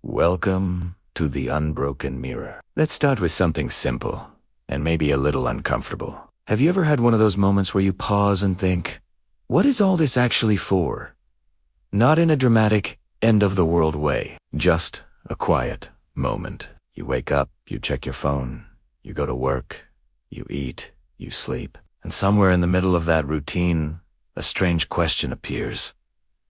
Welcome to the Unbroken Mirror. Let's start with something simple and maybe a little uncomfortable. Have you ever had one of those moments where you pause and think, what is all this actually for? Not in a dramatic, end-of-the-world way, just a quiet moment. You wake up, you check your phone, you go to work, you eat, you sleep, and somewhere in the middle of that routine, a strange question appears.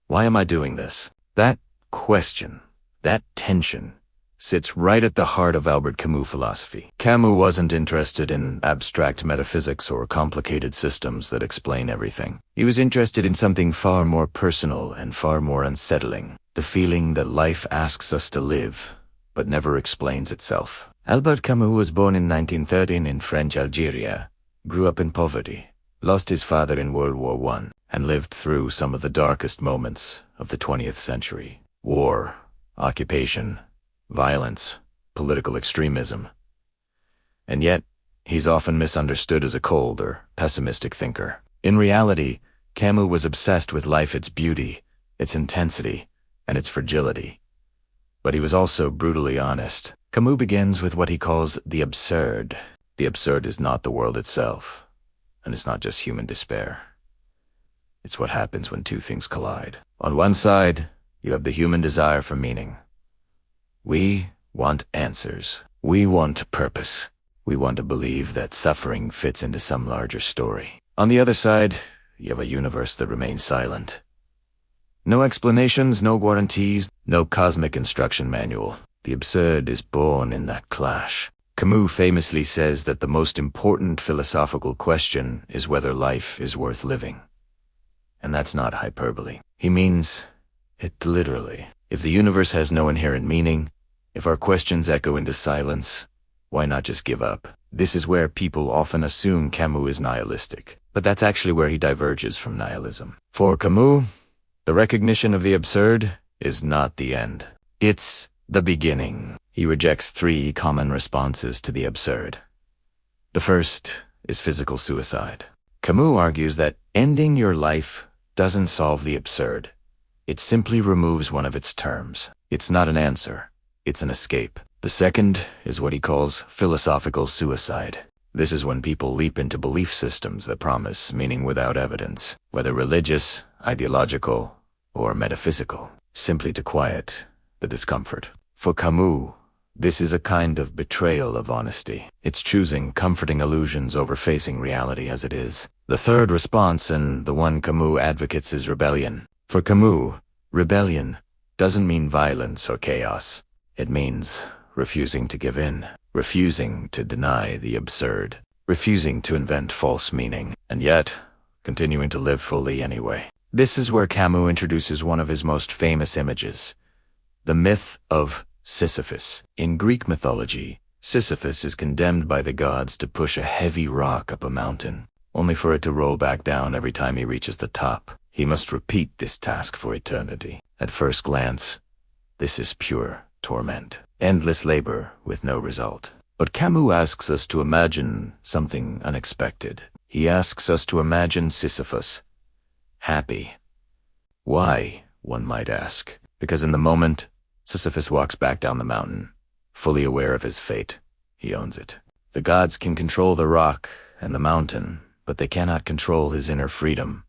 Why am I doing this? That question, that tension, sits right at the heart of Albert Camus' philosophy. Camus wasn't interested in abstract metaphysics or complicated systems that explain everything. He was interested in something far more personal and far more unsettling, the feeling that life asks us to live, but never explains itself. Albert Camus was born in 1913 in French Algeria, grew up in poverty, lost his father in World War I, and lived through some of the darkest moments of the 20th century. War, occupation, violence, political extremism. And yet, he's often misunderstood as a cold or pessimistic thinker. In reality, Camus was obsessed with life, its beauty, its intensity, and its fragility. But he was also brutally honest. Camus begins with what he calls the absurd. The absurd is not the world itself, and it's not just human despair. It's what happens when two things collide. On one side, you have the human desire for meaning. We want answers. We want purpose. We want to believe that suffering fits into some larger story. On the other side, you have a universe that remains silent. No explanations, no guarantees, no cosmic instruction manual. The absurd is born in that clash. Camus famously says that the most important philosophical question is whether life is worth living. And that's not hyperbole. He means it literally. If the universe has no inherent meaning, if our questions echo into silence, why not just give up? This is where people often assume Camus is nihilistic, but that's actually where he diverges from nihilism. For Camus, the recognition of the absurd is not the end. It's the beginning. He rejects three common responses to the absurd. The first is physical suicide. Camus argues that ending your life doesn't solve the absurd. It simply removes one of its terms. It's not an answer. It's an escape. The second is what he calls philosophical suicide. This is when people leap into belief systems that promise meaning without evidence, whether religious, ideological, or metaphysical, simply to quiet the discomfort. For Camus, this is a kind of betrayal of honesty. It's choosing comforting illusions over facing reality as it is. The third response, and the one Camus advocates, is rebellion. For Camus, rebellion doesn't mean violence or chaos. It means refusing to give in, refusing to deny the absurd, refusing to invent false meaning, and yet continuing to live fully anyway. This is where Camus introduces one of his most famous images, the myth of Sisyphus. In Greek mythology, Sisyphus is condemned by the gods to push a heavy rock up a mountain, only for it to roll back down every time he reaches the top. He must repeat this task for eternity. At first glance, this is pure torment, endless labor with no result. But Camus asks us to imagine something unexpected. He asks us to imagine Sisyphus happy. Why, one might ask? Because in the moment, Sisyphus walks back down the mountain, fully aware of his fate. He owns it. The gods can control the rock and the mountain, but they cannot control his inner freedom.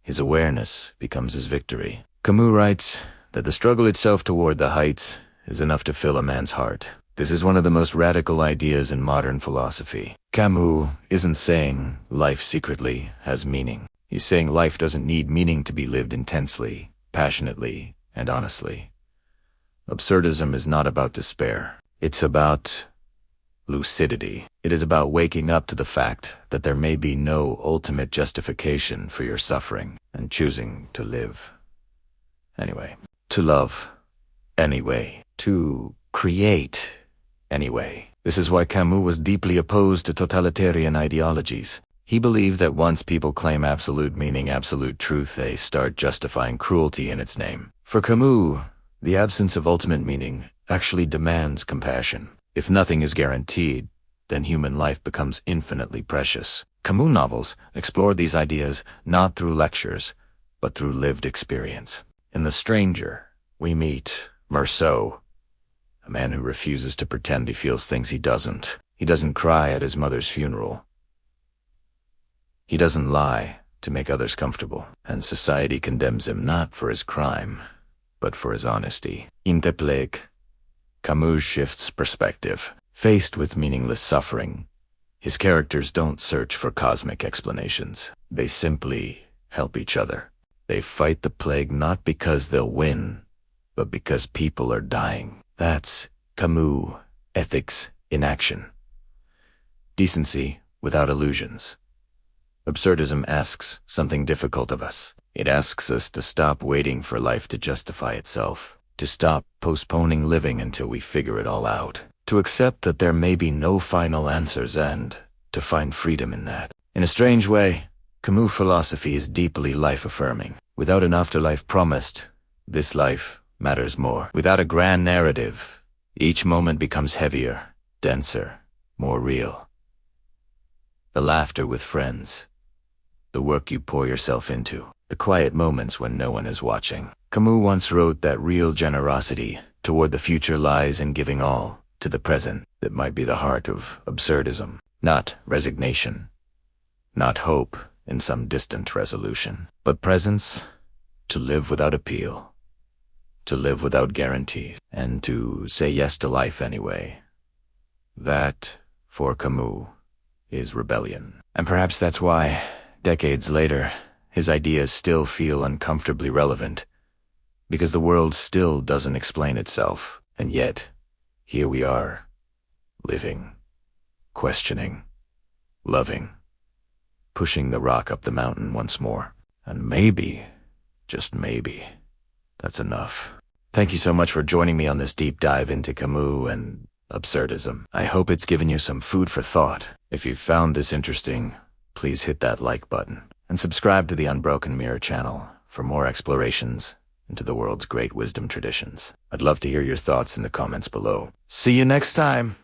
His awareness becomes his victory. Camus writes that the struggle itself toward the heights is enough to fill a man's heart. This is one of the most radical ideas in modern philosophy. Camus isn't saying life secretly has meaning. He's saying life doesn't need meaning to be lived intensely, passionately, and honestly. Absurdism is not about despair. It's about lucidity. It is about waking up to the fact that there may be no ultimate justification for your suffering and choosing to live anyway. To love anyway. To create anyway. This is why Camus was deeply opposed to totalitarian ideologies. He believed that once people claim absolute meaning, absolute truth, they start justifying cruelty in its name. For Camus, the absence of ultimate meaning actually demands compassion. If nothing is guaranteed, then human life becomes infinitely precious. Camus novels explore these ideas not through lectures, but through lived experience. In The Stranger, we meet Meursault, a man who refuses to pretend he feels things he doesn't. He doesn't cry at his mother's funeral. He doesn't lie to make others comfortable, and society condemns him not for his crime, but for his honesty. In the plague, Camus shifts perspective. Faced with meaningless suffering, his characters don't search for cosmic explanations. They simply help each other. They fight the plague not because they'll win, but because people are dying. That's Camus' ethics in action. Decency without illusions. Absurdism asks something difficult of us. It asks us to stop waiting for life to justify itself, to stop postponing living until we figure it all out, to accept that there may be no final answers and to find freedom in that. In a strange way, Camus' philosophy is deeply life-affirming. Without an afterlife promised, this life matters more. Without a grand narrative, each moment becomes heavier, denser, more real. The laughter with friends, the work you pour yourself into, the quiet moments when no one is watching. Camus once wrote that real generosity toward the future lies in giving all to the present. That might be the heart of absurdism. Not resignation, not hope in some distant resolution, but presence to live without appeal, to live without guarantees, and to say yes to life anyway. That, for Camus, is rebellion. And perhaps that's why, decades later, his ideas still feel uncomfortably relevant, because the world still doesn't explain itself, and yet, here we are, living, questioning, loving, pushing the rock up the mountain once more. And maybe, just maybe, that's enough. Thank you so much for joining me on this deep dive into Camus and absurdism. I hope it's given you some food for thought. If you found this interesting, please hit that like button and subscribe to the Unbroken Mirror channel for more explorations into the world's great wisdom traditions. I'd love to hear your thoughts in the comments below. See you next time.